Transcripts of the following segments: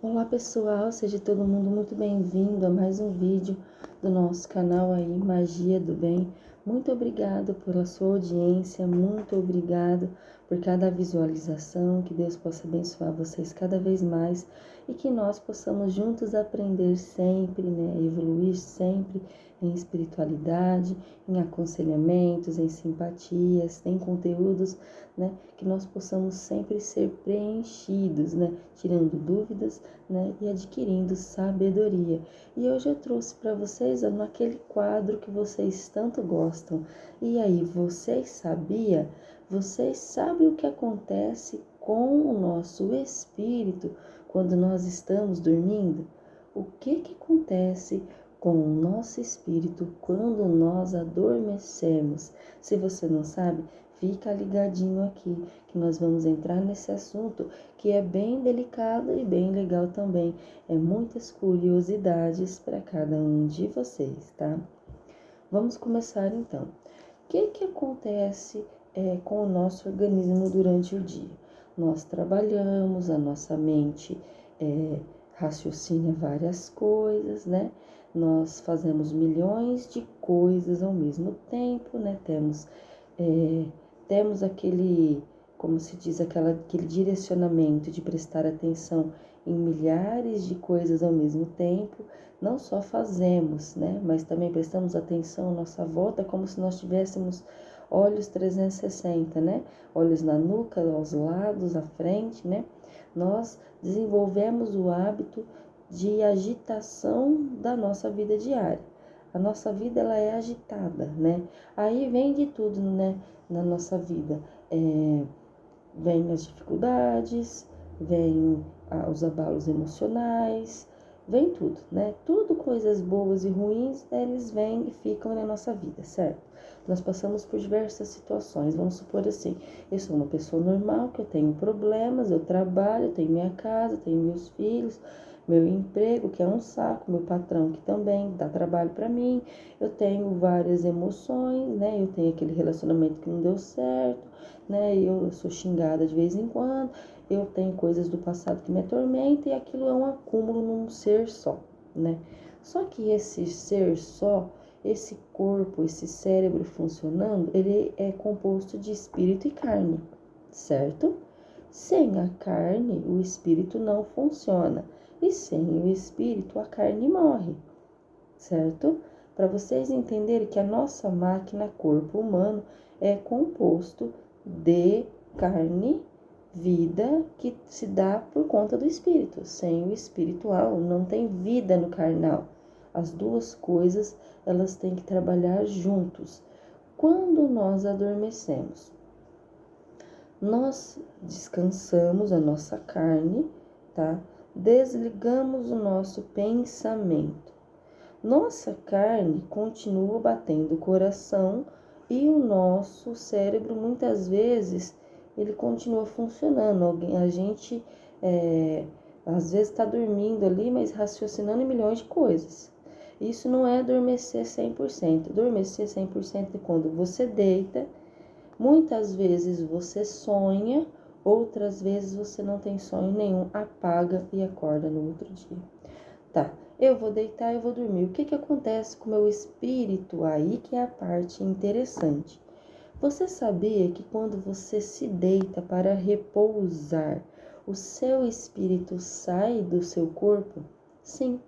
Olá pessoal, seja todo mundo muito bem-vindo a mais um vídeo do nosso canal aí, Magia do Bem. Muito obrigado pela sua audiência, muito obrigado por cada visualização, que Deus possa abençoar vocês cada vez mais e que nós possamos juntos aprender sempre, evoluir sempre em espiritualidade, em aconselhamentos, em simpatias, em conteúdos, que nós possamos sempre ser preenchidos, tirando dúvidas, e adquirindo sabedoria. E hoje eu trouxe para vocês naquele quadro que vocês tanto gostam. E aí, vocês sabiam? Vocês sabem o que acontece com o nosso espírito quando nós estamos dormindo? O que acontece com o nosso espírito quando nós adormecemos? Se você não sabe, fica ligadinho aqui, que nós vamos entrar nesse assunto que é bem delicado e bem legal também. É muitas curiosidades para cada um de vocês, tá? Vamos começar então. O que acontece com o nosso organismo durante o dia? Nós trabalhamos, a nossa mente raciocina várias coisas, Nós fazemos milhões de coisas ao mesmo tempo, Temos aquele, como se diz, aquele direcionamento de prestar atenção em milhares de coisas ao mesmo tempo. Não só fazemos, mas também prestamos atenção à nossa volta, como se nós tivéssemos olhos 360, Olhos na nuca, aos lados, à frente, Nós desenvolvemos o hábito de agitação da nossa vida diária. A nossa vida, ela é agitada, Aí vem de tudo, na nossa vida. Vem as dificuldades, vem os abalos emocionais, vem tudo, Tudo coisas boas e ruins, eles vêm e ficam na nossa vida, certo? Nós passamos por diversas situações, vamos supor assim, eu sou uma pessoa normal, que eu tenho problemas, eu trabalho, eu tenho minha casa, tenho meus filhos, meu emprego, que é um saco, meu patrão, que também dá trabalho para mim, eu tenho várias emoções, eu tenho aquele relacionamento que não deu certo, eu sou xingada de vez em quando, eu tenho coisas do passado que me atormentam e aquilo é um acúmulo num ser só, Só que esse ser só, esse corpo, esse cérebro funcionando, ele é composto de espírito e carne, certo? Sem a carne, o espírito não funciona. E sem o espírito, a carne morre, certo? Para vocês entenderem que a nossa máquina, corpo humano, é composto de carne, vida, que se dá por conta do espírito. Sem o espiritual, não tem vida no carnal. As duas coisas, elas têm que trabalhar juntos. Quando nós adormecemos, nós descansamos a nossa carne, tá? Desligamos o nosso pensamento. Nossa carne continua batendo o coração e o nosso cérebro, muitas vezes, ele continua funcionando. A gente, às vezes, está dormindo ali, mas raciocinando em milhões de coisas. Isso não é adormecer 100%. Adormecer 100% é quando você deita. Muitas vezes você sonha, outras vezes você não tem sonho nenhum, apaga e acorda no outro dia. Tá, eu vou deitar, eu vou dormir. O que acontece com o meu espírito? Aí que é a parte interessante. Você sabia que quando você se deita para repousar, o seu espírito sai do seu corpo? Sim,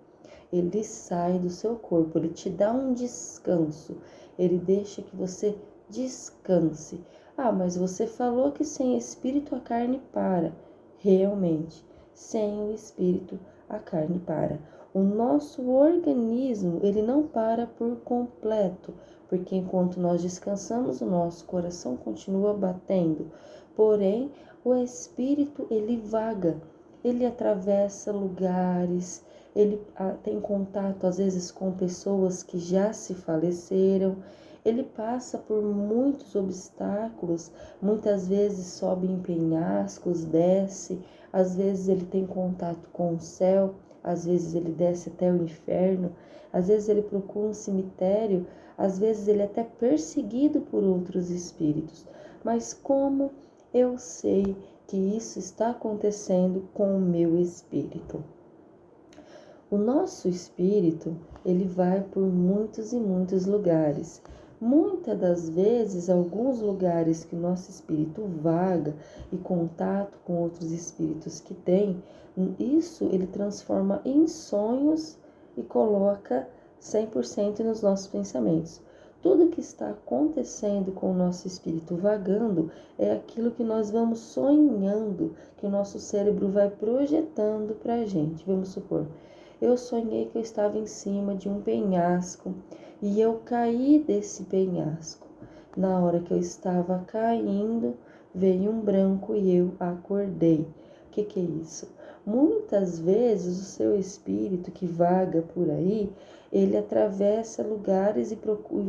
ele sai do seu corpo, ele te dá um descanso, ele deixa que você descanse. Ah, mas você falou que sem espírito a carne para. Realmente, sem o espírito a carne para. O nosso organismo, ele não para por completo, porque enquanto nós descansamos, o nosso coração continua batendo. Porém, o espírito, ele vaga, ele atravessa lugares, ele tem contato às vezes com pessoas que já se faleceram, ele passa por muitos obstáculos, muitas vezes sobe em penhascos, desce, às vezes ele tem contato com o céu, às vezes ele desce até o inferno, às vezes ele procura um cemitério, às vezes ele é até perseguido por outros espíritos. Mas como eu sei que isso está acontecendo com o meu espírito? O nosso espírito, ele vai por muitos e muitos lugares. Muitas das vezes, alguns lugares que o nosso espírito vaga e contato com outros espíritos que tem, isso ele transforma em sonhos e coloca 100% nos nossos pensamentos. Tudo que está acontecendo com o nosso espírito vagando é aquilo que nós vamos sonhando, que o nosso cérebro vai projetando para a gente. Vamos supor, eu sonhei que eu estava em cima de um penhasco e eu caí desse penhasco. Na hora que eu estava caindo, veio um branco e eu acordei. O que é isso? Muitas vezes o seu espírito que vaga por aí, ele atravessa lugares e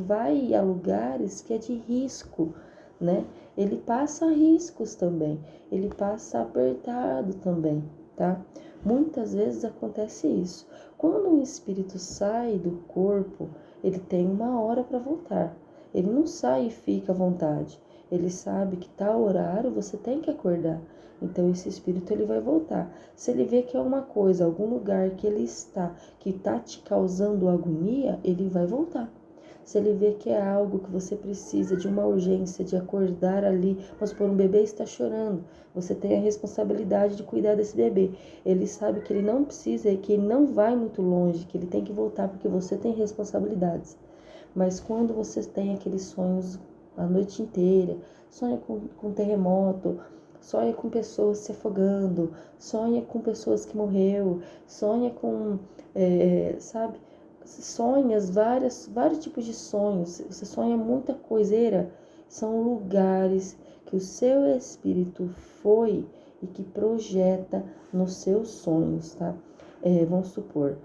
vai a lugares que é de risco, né? Ele passa riscos também, ele passa apertado também, tá? Muitas vezes acontece isso. Quando um espírito sai do corpo, ele tem uma hora para voltar. Ele não sai e fica à vontade. Ele sabe que tal horário você tem que acordar. Então esse espírito ele vai voltar. Se ele vê que é uma coisa, algum lugar que ele está, que está te causando agonia, ele vai voltar. Se ele vê que é algo que você precisa de uma urgência de acordar ali, vamos supor, um bebê está chorando, você tem a responsabilidade de cuidar desse bebê. Ele sabe que ele não precisa, que ele não vai muito longe, que ele tem que voltar porque você tem responsabilidades. Mas quando você tem aqueles sonhos a noite inteira, sonha com terremoto, sonha com pessoas se afogando, sonha com pessoas que morreu, sonha com, sabe, sonhas, vários tipos de sonhos, você sonha muita coiseira, são lugares que o seu espírito foi e que projeta nos seus sonhos, tá? Vamos supor,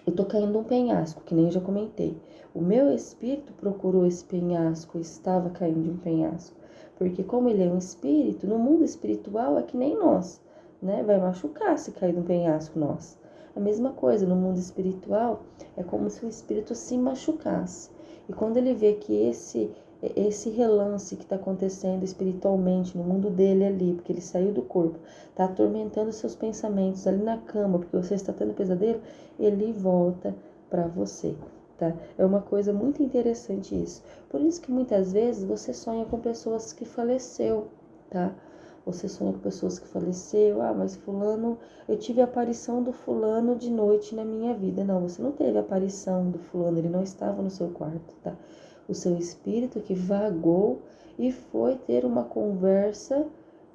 eu tô caindo num penhasco, que nem eu já comentei. O meu espírito procurou esse penhasco, estava caindo de um penhasco. Porque como ele é um espírito, no mundo espiritual é que nem nós, né? Vai machucar se cair de um penhasco nós. A mesma coisa, no mundo espiritual, é como se o espírito se machucasse. E quando ele vê que esse relance que está acontecendo espiritualmente no mundo dele ali, porque ele saiu do corpo, está atormentando seus pensamentos ali na cama, porque você está tendo pesadelo, ele volta para você, tá? É uma coisa muito interessante isso. Por isso que muitas vezes você sonha com pessoas que faleceu, tá? Você sonha com pessoas que faleceu, mas fulano, eu tive a aparição do fulano de noite na minha vida. Não, você não teve a aparição do fulano, ele não estava no seu quarto, tá? O seu espírito que vagou e foi ter uma conversa,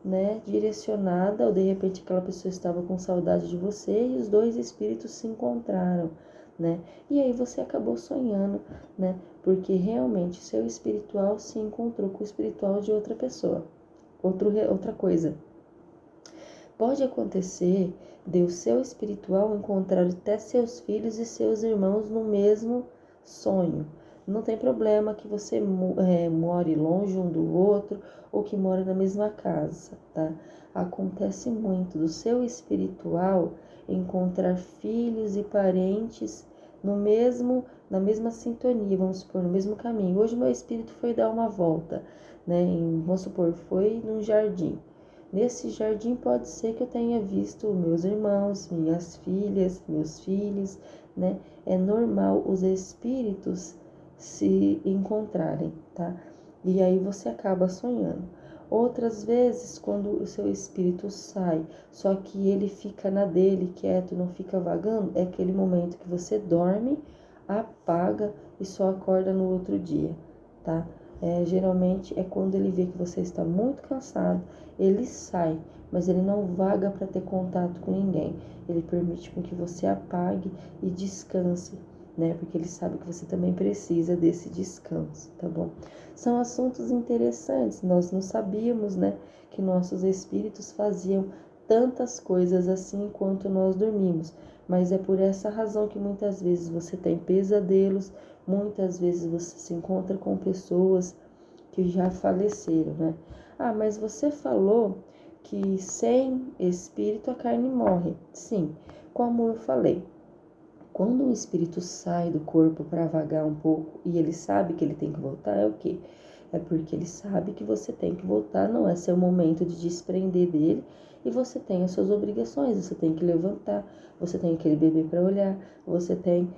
né, direcionada, ou de repente aquela pessoa estava com saudade de você e os dois espíritos se encontraram, né? E aí você acabou sonhando, né? Porque realmente seu espiritual se encontrou com o espiritual de outra pessoa. Outra coisa, pode acontecer de o seu espiritual encontrar até seus filhos e seus irmãos no mesmo sonho. Não tem problema que você more longe um do outro ou que more na mesma casa, tá? Acontece muito do seu espiritual encontrar filhos e parentes na mesma sintonia, vamos supor, no mesmo caminho. Hoje meu espírito foi dar uma volta, né? Vamos supor, foi num jardim. Nesse jardim pode ser que eu tenha visto meus irmãos, minhas filhas, meus filhos, né? É normal os espíritos se encontrarem, tá? E aí você acaba sonhando. Outras vezes, quando o seu espírito sai, só que ele fica na dele, quieto, não fica vagando, é aquele momento que você dorme, apaga e só acorda no outro dia, tá? Geralmente é quando ele vê que você está muito cansado, ele sai, mas ele não vaga para ter contato com ninguém. Ele permite com que você apague e descanse, né? Porque ele sabe que você também precisa desse descanso, tá bom? São assuntos interessantes. Nós não sabíamos, né, que nossos espíritos faziam tantas coisas assim enquanto nós dormimos. Mas é por essa razão que muitas vezes você tem pesadelos, muitas vezes você se encontra com pessoas que já faleceram, né? Mas você falou que sem espírito a carne morre. Sim, como eu falei, quando um espírito sai do corpo para vagar um pouco e ele sabe que ele tem que voltar, é o quê? É porque ele sabe que você tem que voltar, não é seu momento de desprender dele E você tem as suas obrigações, você tem que levantar, você tem aquele bebê para olhar, você tem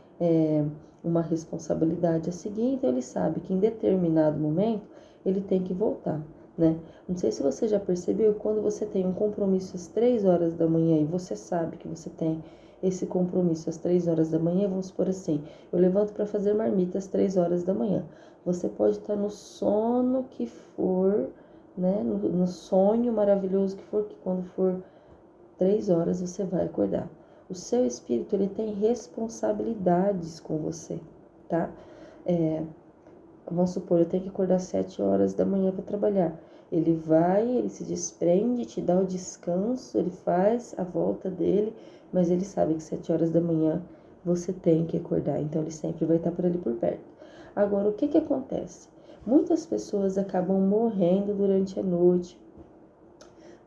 uma responsabilidade a seguir, então ele sabe que em determinado momento ele tem que voltar, né? Não sei se você já percebeu, quando você tem um compromisso às 3 horas da manhã e você sabe que você tem esse compromisso às 3 horas da manhã, vamos supor assim, eu levanto para fazer marmita às 3 horas da manhã. Você pode estar no sono que for, né? No sonho maravilhoso que for, que quando for 3 horas você vai acordar. O seu espírito, ele tem responsabilidades com você, tá? Vamos supor, eu tenho que acordar às 7 horas da manhã para trabalhar. Ele se desprende, te dá o descanso, ele faz a volta dele, mas ele sabe que 7 horas da manhã você tem que acordar, então ele sempre vai estar por ali por perto. Agora, o que acontece? Muitas pessoas acabam morrendo durante a noite,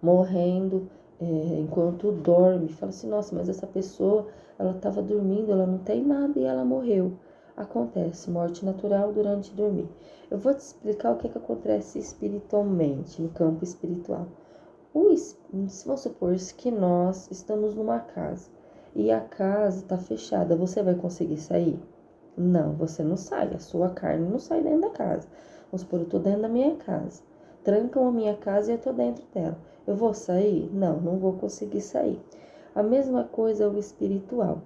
morrendo enquanto dorme. Fala assim, nossa, mas essa pessoa, ela estava dormindo, ela não tem nada e ela morreu. Acontece morte natural durante dormir. Eu vou te explicar o que acontece espiritualmente, no campo espiritual. Vamos supor que nós estamos numa casa e a casa está fechada, você vai conseguir sair? Não, você não sai, a sua carne não sai dentro da casa. Vamos supor, eu estou dentro da minha casa. Trancam a minha casa e eu estou dentro dela. Eu vou sair? Não, não vou conseguir sair. A mesma coisa é o espiritual.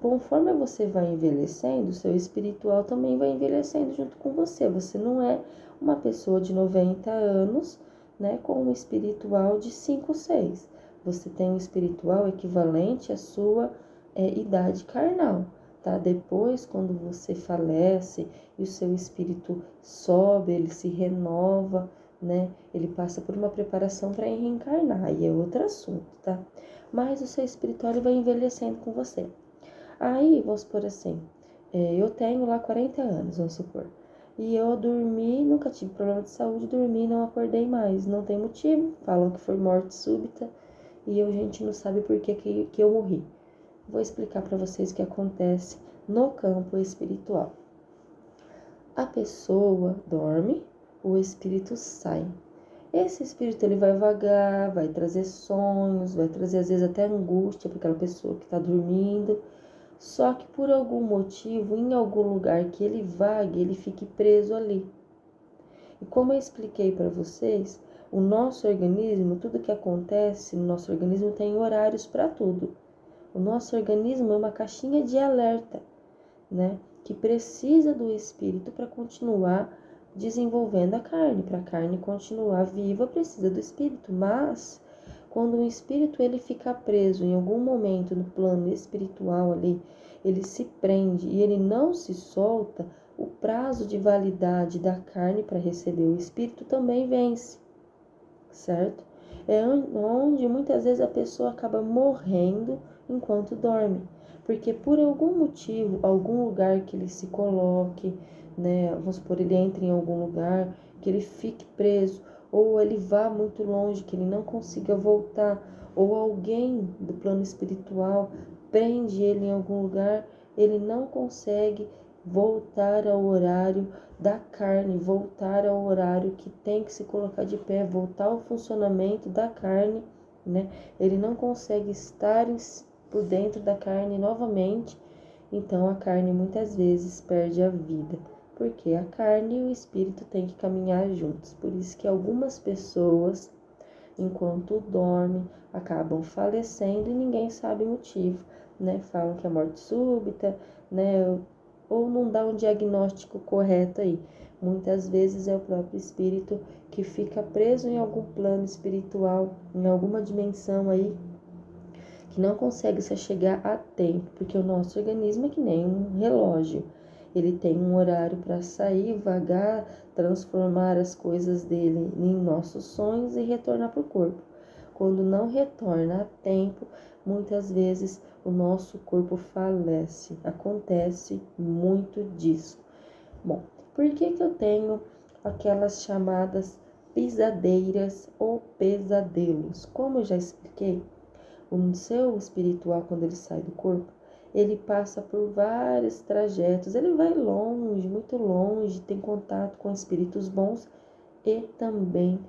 Conforme você vai envelhecendo, o seu espiritual também vai envelhecendo junto com você. Você não é uma pessoa de 90 anos, né, com um espiritual de 5, 6. Você tem um espiritual equivalente à sua idade carnal, tá? Depois, quando você falece e o seu espírito sobe, ele se renova, né? Ele passa por uma preparação para reencarnar, e é outro assunto, tá? Mas o seu espiritual ele vai envelhecendo com você. Aí, vamos supor assim, eu tenho lá 40 anos, vamos supor. E eu dormi, nunca tive problema de saúde, dormi e não acordei mais. Não tem motivo, falam que foi morte súbita e a gente não sabe por que eu morri. Vou explicar para vocês o que acontece no campo espiritual. A pessoa dorme, o espírito sai. Esse espírito ele vai vagar, vai trazer sonhos, vai trazer às vezes até angústia para aquela pessoa que está dormindo. Só que por algum motivo, em algum lugar que ele vague, ele fique preso ali. E como eu expliquei para vocês, o nosso organismo, tudo que acontece no nosso organismo tem horários para tudo. O nosso organismo é uma caixinha de alerta, né? Que precisa do espírito para continuar desenvolvendo a carne. Para a carne continuar viva, precisa do espírito. Mas quando o espírito ele fica preso em algum momento no plano espiritual ali, ele se prende e ele não se solta, o prazo de validade da carne para receber o espírito também vence, certo? É onde muitas vezes a pessoa acaba morrendo enquanto dorme, porque por algum motivo, algum lugar que ele se coloque, né, vamos supor, ele entre em algum lugar, que ele fique preso, ou ele vá muito longe, que ele não consiga voltar, ou alguém do plano espiritual prende ele em algum lugar, ele não consegue voltar ao horário da carne, voltar ao horário que tem que se colocar de pé, voltar ao funcionamento da carne, né? Ele não consegue estar por dentro da carne novamente, então a carne muitas vezes perde a vida, porque a carne e o espírito têm que caminhar juntos. Por isso que algumas pessoas, enquanto dormem, acabam falecendo e ninguém sabe o motivo, né? Falam que é morte súbita, né? Ou não dá um diagnóstico correto aí. Muitas vezes é o próprio espírito que fica preso em algum plano espiritual, em alguma dimensão aí, que não consegue se chegar a tempo, porque o nosso organismo é que nem um relógio. Ele tem um horário para sair, vagar, transformar as coisas dele em nossos sonhos e retornar para o corpo. Quando não retorna a tempo, muitas vezes o nosso corpo falece. Acontece muito disso. Bom, por que eu tenho aquelas chamadas pisadeiras ou pesadelos? Como eu já expliquei, o seu espiritual, quando ele sai do corpo, ele passa por vários trajetos, ele vai longe, muito longe, tem contato com espíritos bons e também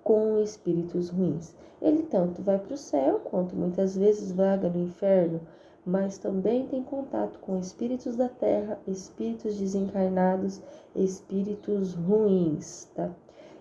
com espíritos ruins. Ele tanto vai para o céu, quanto muitas vezes vaga no inferno, mas também tem contato com espíritos da terra, espíritos desencarnados, espíritos ruins, tá?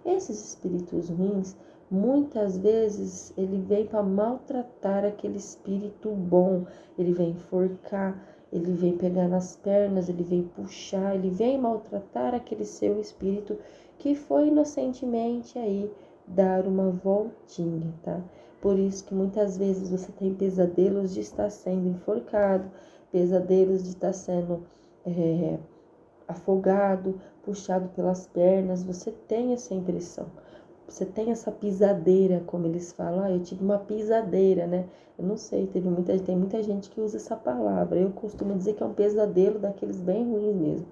Esses espíritos ruins, muitas vezes, ele vem para maltratar aquele espírito bom, ele vem enforcar, ele vem pegar nas pernas, ele vem puxar, ele vem maltratar aquele seu espírito que foi inocentemente aí dar uma voltinha, tá? Por isso que muitas vezes você tem pesadelos de estar sendo enforcado, pesadelos de estar sendo afogado, puxado pelas pernas, você tem essa impressão. Você tem essa pisadeira, como eles falam, eu tive uma pisadeira, né? Eu não sei, tem muita gente que usa essa palavra. Eu costumo dizer que é um pesadelo daqueles bem ruins mesmo.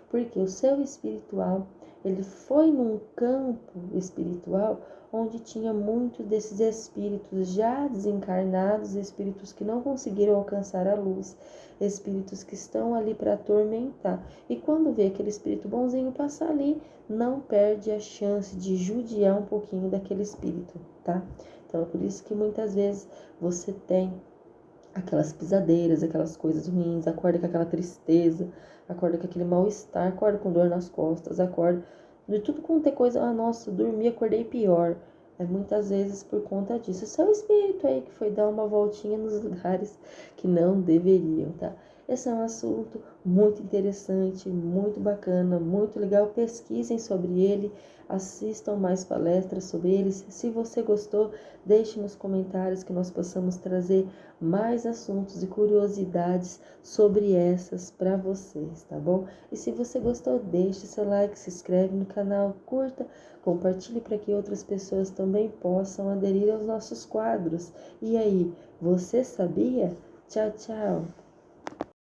Porque o seu espiritual, ele foi num campo espiritual onde tinha muitos desses espíritos já desencarnados, espíritos que não conseguiram alcançar a luz, espíritos que estão ali para atormentar. E quando vê aquele espírito bonzinho passar ali, não perde a chance de judiar um pouquinho daquele espírito, tá? Então é por isso que muitas vezes você tem aquelas pisadeiras, aquelas coisas ruins, acorda com aquela tristeza, acorda com aquele mal-estar, acorda com dor nas costas, acorda de tudo quanto é coisa, nossa, dormi, acordei pior. É muitas vezes por conta disso. O seu espírito aí que foi dar uma voltinha nos lugares que não deveriam, tá? Esse é um assunto muito interessante, muito bacana, muito legal. Pesquisem sobre ele, assistam mais palestras sobre ele. Se você gostou, deixe nos comentários que nós possamos trazer mais assuntos e curiosidades sobre essas para vocês, tá bom? E se você gostou, deixe seu like, se inscreve no canal, curta, compartilhe para que outras pessoas também possam aderir aos nossos quadros. E aí, você sabia? Tchau, tchau!